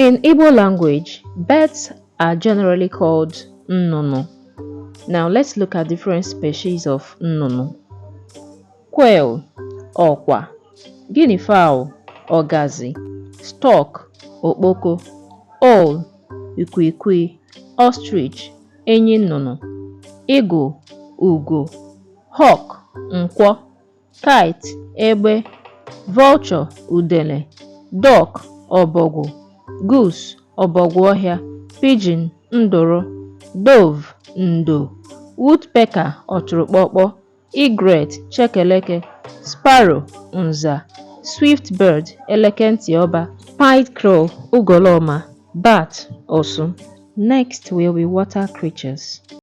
In Igbo language, birds are generally called nnụnụ. Now let's look at different species of nnụnụ. Quail, ọkwa. Guinea fowl, ọgazị. Stork, okpoko. Owl, ikwiikwii. Ostrich, enyi nnụnụ. Eagle, ugo. Hawk, nkwọ. Kite, egbe. Vulture, udele. Duck, ọbọgwụ. Goose, ọbọgwụ ọhịa. Pigeon, nduru. Dove, ndo. Woodpecker, ọtụrụkpọkpọ. Egret, chekeleke. Sparrow, nza. Swift bird, elekenti ọba. Pied crow, ugoloma. Bat, osu. Next will be water creatures.